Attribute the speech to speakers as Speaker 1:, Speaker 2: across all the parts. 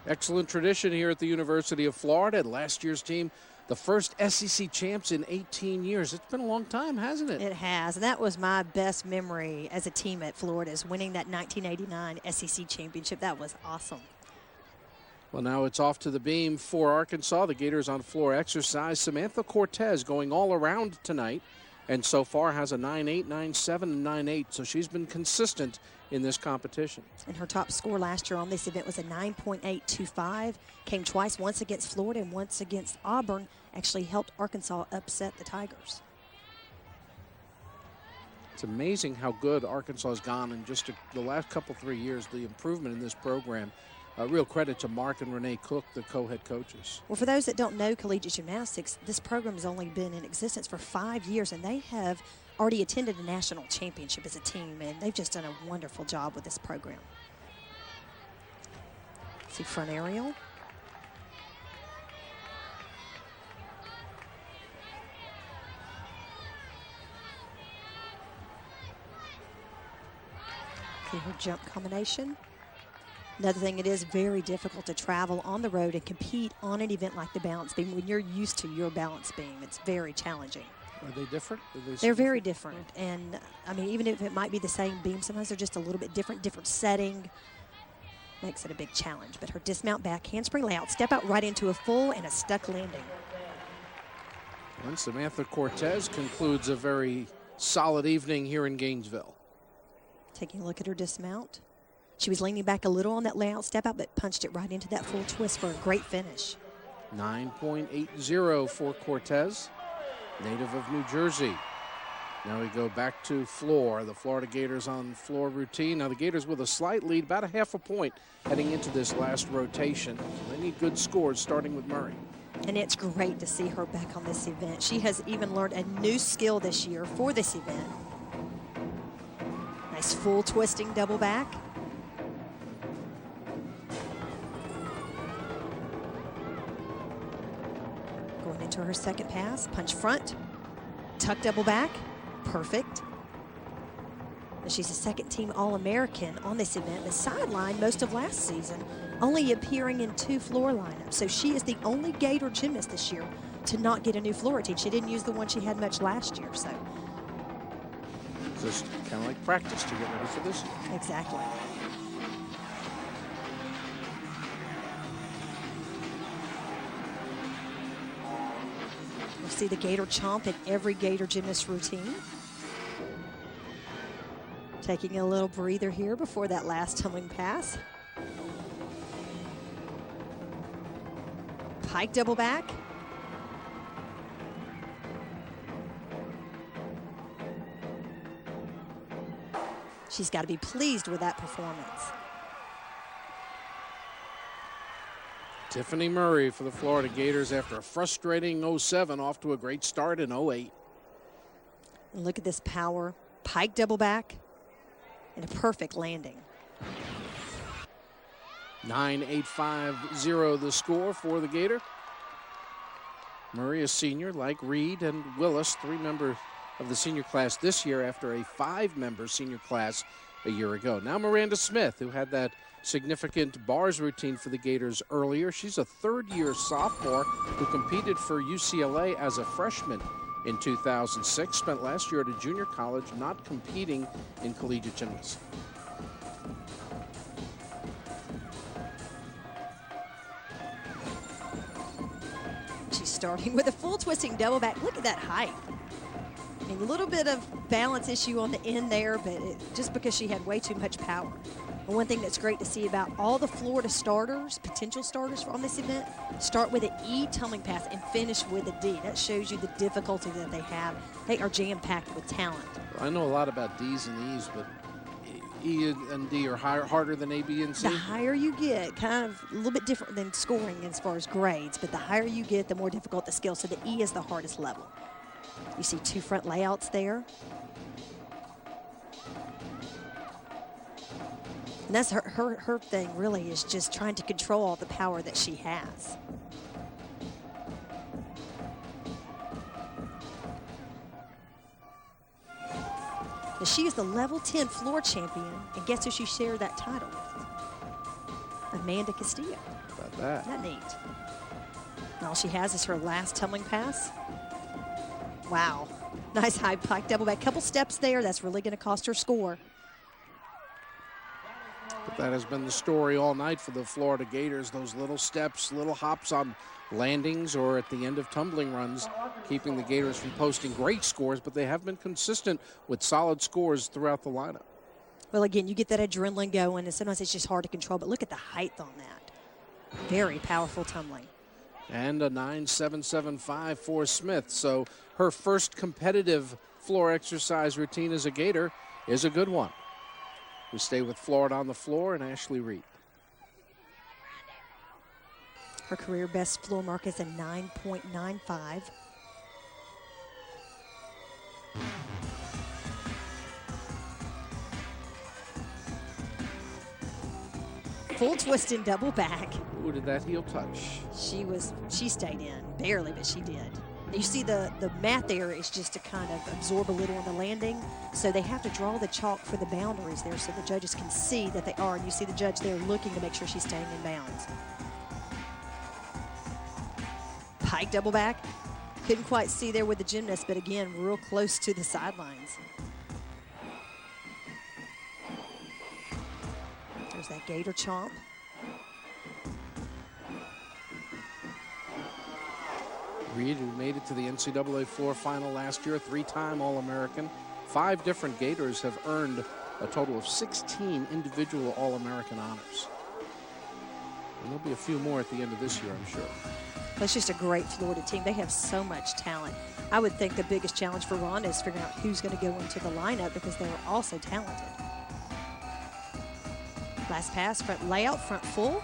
Speaker 1: Excellent tradition here at the University of Florida. Last year's team, the first SEC champs in 18 years. It's been a long time, hasn't it?
Speaker 2: It has, and that was my best memory as a team at Florida, is winning that 1989 SEC championship. That was awesome.
Speaker 1: Well, now it's off to the beam for Arkansas. The Gators on floor exercise. Samantha Cortez going all around tonight, and so far has a 9.8, 9.7, and 9.8, so she's been consistent in this competition.
Speaker 2: And her top score last year on this event was a 9.825. Came twice, once against Florida and once against Auburn. Actually helped Arkansas upset the Tigers.
Speaker 1: It's amazing how good Arkansas has gone in just the last couple, 3 years, the improvement in this program. Real credit to Mark and Renee Cook, the co-head coaches.
Speaker 2: Well, for those that don't know collegiate gymnastics, this program has only been in existence for 5 years, and they have already attended a national championship as a team, and they've just done a wonderful job with this program. See front aerial. See her jump combination. Another thing, it is very difficult to travel on the road and compete on an event like the balance beam when you're used to your balance beam. It's very challenging.
Speaker 1: Are they different?
Speaker 2: They're very different. And, I mean, even if it might be the same beam, sometimes they're just a little bit different setting. Makes it a big challenge. But her dismount back handspring layout, step out right into a full and a stuck landing.
Speaker 1: And Samantha Cortez concludes a very solid evening here in Gainesville.
Speaker 2: Taking a look at her dismount. She was leaning back a little on that layout step out, but punched it right into that full twist for a great finish.
Speaker 1: 9.80 for Cortez, native of New Jersey. Now we go back to floor. The Florida Gators on floor routine. Now the Gators with a slight lead, about a half a point heading into this last rotation. They need good scores, starting with Murry.
Speaker 2: And it's great to see her back on this event. She has even learned a new skill this year for this event. Nice full twisting double back. Going into her second pass, punch front, tuck double back, perfect. And she's a second team All-American on this event, the sideline most of last season, only appearing in 2 floor lineups. So she is the only Gator gymnast this year to not get a new floor routine. She didn't use the one she had much last year, so.
Speaker 1: Just kind of like practice to get ready for this year.
Speaker 2: Exactly. You'll see the Gator chomp in every Gator gymnast routine. Taking a little breather here before that last tumbling pass. Pike double back. She's got to be pleased with that performance.
Speaker 1: Tiffany Murry for the Florida Gators after a frustrating 07, off to a great start in 08.
Speaker 2: And look at this power. Pike double back and a perfect landing.
Speaker 1: 9.850 the score for the Gator. Murry, a senior, like Reed and Willis, 3 members of the senior class this year after a 5-member senior class a year ago. Now Miranda Smith, who had that significant bars routine for the Gators earlier. She's a 3rd-year sophomore who competed for UCLA as a freshman in 2006. Spent last year at a junior college, not competing in collegiate gymnastics.
Speaker 2: She's starting with a full twisting double back. Look at that height. I mean, a little bit of balance issue on the end there, but just because she had way too much power. And one thing that's great to see about all the Florida starters, potential starters on this event, start with an E tumbling pass and finish with a D. That shows you the difficulty that they have. They are jam-packed with talent.
Speaker 1: I know a lot about D's and E's, but E and D are harder than A, B, and C?
Speaker 2: The higher you get, kind of a little bit different than scoring as far as grades, but the higher you get, the more difficult the skill. So the E is the hardest level. You see 2 front layouts there. And that's her thing, really, is just trying to control all the power that she has. Now, she is the level 10 floor champion, and guess who she shared that title with? Amanda Castillo.
Speaker 1: About that.
Speaker 2: Isn't that neat? And all she has is her last tumbling pass. Wow. Nice high pike double back. Couple steps there. That's really going to cost her score.
Speaker 1: But that has been the story all night for the Florida Gators. Those little steps, little hops on landings or at the end of tumbling runs, keeping the Gators from posting great scores, but they have been consistent with solid scores throughout the lineup.
Speaker 2: Well, again, you get that adrenaline going, and sometimes it's just hard to control, but look at the height on that. Very powerful tumbling.
Speaker 1: And a 9.775 for Smith. So her first competitive floor exercise routine as a Gator is a good one. We stay with Florida on the floor and Ashley Reed.
Speaker 2: Her career best floor mark is a 9.95. Full twist and double back.
Speaker 1: Ooh, did that heel touch?
Speaker 2: She stayed in, barely, but she did. You see the mat there is just to kind of absorb a little on the landing, so they have to draw the chalk for the boundaries there so the judges can see that they are, and you see the judge there looking to make sure she's staying in bounds. Pike double back. Couldn't quite see there with the gymnast, but again, real close to the sidelines. There's that Gator chomp.
Speaker 1: Reed, who made it to the NCAA floor final last year, three-time All-American. 5 different Gators have earned a total of 16 individual All-American honors. And there'll be a few more at the end of this year, I'm sure.
Speaker 2: That's just a great Florida team. They have so much talent. I would think the biggest challenge for Maranda is figuring out who's going to go into the lineup because they are all so talented. Last pass, front layout, front full.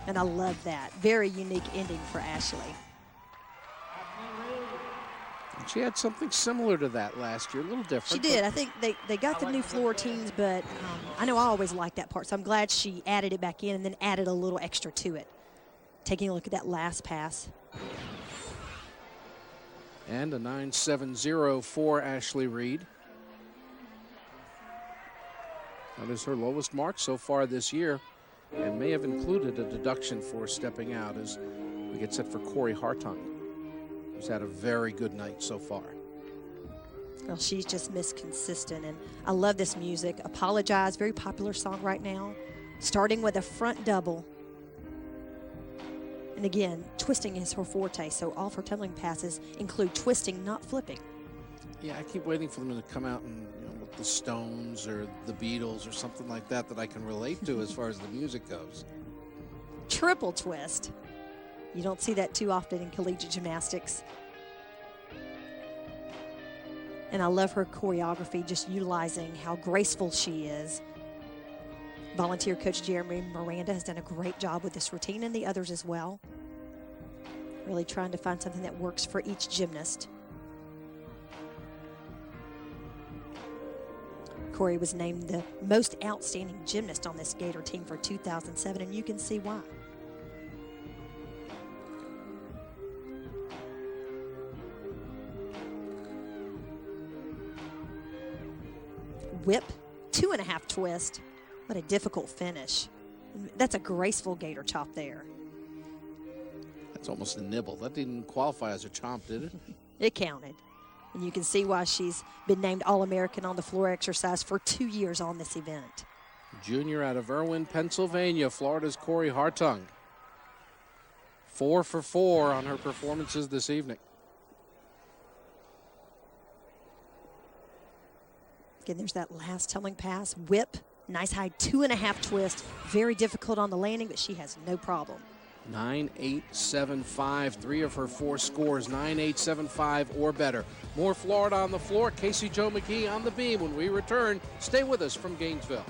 Speaker 2: And I love that. Very unique ending for Ashley.
Speaker 1: She had something similar to that last year, a little different.
Speaker 2: She did. I think they got the new floor teams, but I know I always liked that part, so I'm glad she added it back in and then added a little extra to it. Taking a look at that last pass.
Speaker 1: And a 9.70 for Ashley Reed. That is her lowest mark so far this year, and may have included a deduction for stepping out as we get set for Corey Hartung, who's had a very good night so far.
Speaker 2: Well, she's just missed consistent, and I love this music. Apologize, very popular song right now. Starting with a front double. And again, twisting is her forte, so all of her tumbling passes include twisting, not flipping.
Speaker 1: Yeah, I keep waiting for them to come out and, with the Stones or the Beatles or something like that that I can relate to as far as the music goes.
Speaker 2: Triple twist. You don't see that too often in collegiate gymnastics. And I love her choreography, just utilizing how graceful she is. Volunteer coach Jeremy Maranda has done a great job with this routine and the others as well. Really trying to find something that works for each gymnast. Corey was named the most outstanding gymnast on this Gator team for 2007, and you can see why. Whip, 2.5 twist. What a difficult finish. That's a graceful Gator chop there.
Speaker 1: That's almost a nibble. That didn't qualify as a chomp, did it?
Speaker 2: It counted. And you can see why she's been named All-American on the floor exercise for 2 years on this event.
Speaker 1: Junior out of Irwin, Pennsylvania, Florida's Corey Hartung. 4 for 4 on her performances this evening.
Speaker 2: Again, there's that last tumbling pass. Whip, nice high 2.5 twist. Very difficult on the landing, but she has no problem.
Speaker 1: 9.875, 3 of her 4 scores, 9.875 or better. More Florida on the floor. Casey Jo McGee on the beam when we return. Stay with us from Gainesville.